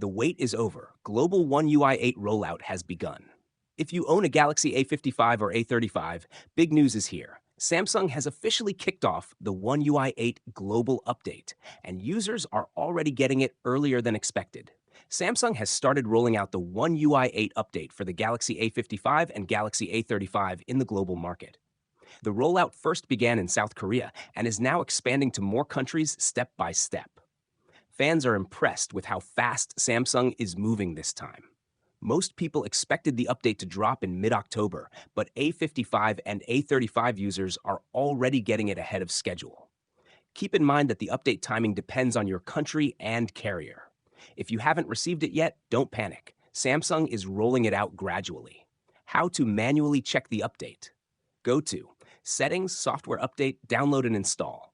The wait is over. Global One UI 8 rollout has begun. If you own a Galaxy A55 or A35, big news is here. Samsung has officially kicked off the One UI 8 global update, and users are already getting it earlier than expected. Samsung has started rolling out the One UI 8 update for the Galaxy A55 and Galaxy A35 in the global market. The rollout first began in South Korea and is now expanding to more countries step by step. Fans are impressed with how fast Samsung is moving this time. Most people expected the update to drop in mid October, but A55 and A35 users are already getting it ahead of schedule. Keep in mind that the update timing depends on your country and carrier. If you haven't received it yet, don't panic. Samsung is rolling it out gradually. How to manually check the update? Go to Settings, Software Update, Download and Install.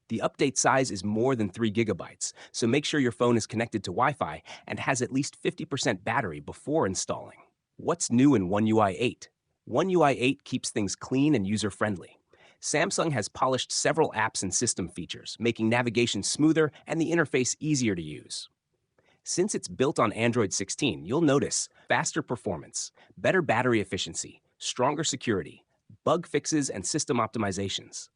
The update size is more than 3 gigabytes, so make sure your phone is connected to Wi-Fi and has at least 50% battery before installing. What's new in One UI 8? One UI 8 keeps things clean and user-friendly. Samsung has polished several apps and system features, making navigation smoother and the interface easier to use. Since it's built on Android 16, you'll notice faster performance, better battery efficiency, stronger security, bug fixes, and system optimizations.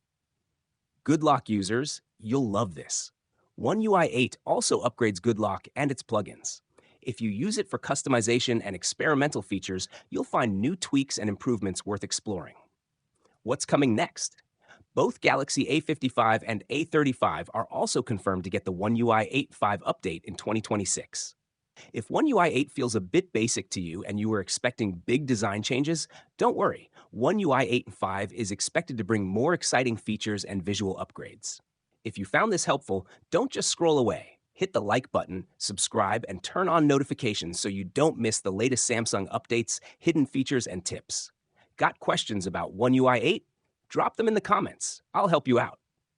Good Lock users, you'll love this. One UI 8 also upgrades Good Lock and its plugins. If you use it for customization and experimental features, you'll find new tweaks and improvements worth exploring. What's coming next? Both Galaxy A55 and A35 are also confirmed to get the One UI 8.5 update in 2026. If One UI 8 feels a bit basic to you and you were expecting big design changes, don't worry. One UI 8.5 is expected to bring more exciting features and visual upgrades. If you found this helpful, don't just scroll away. Hit the like button, subscribe, and turn on notifications so you don't miss the latest Samsung updates, hidden features, and tips. Got questions about One UI 8? Drop them in the comments. I'll help you out.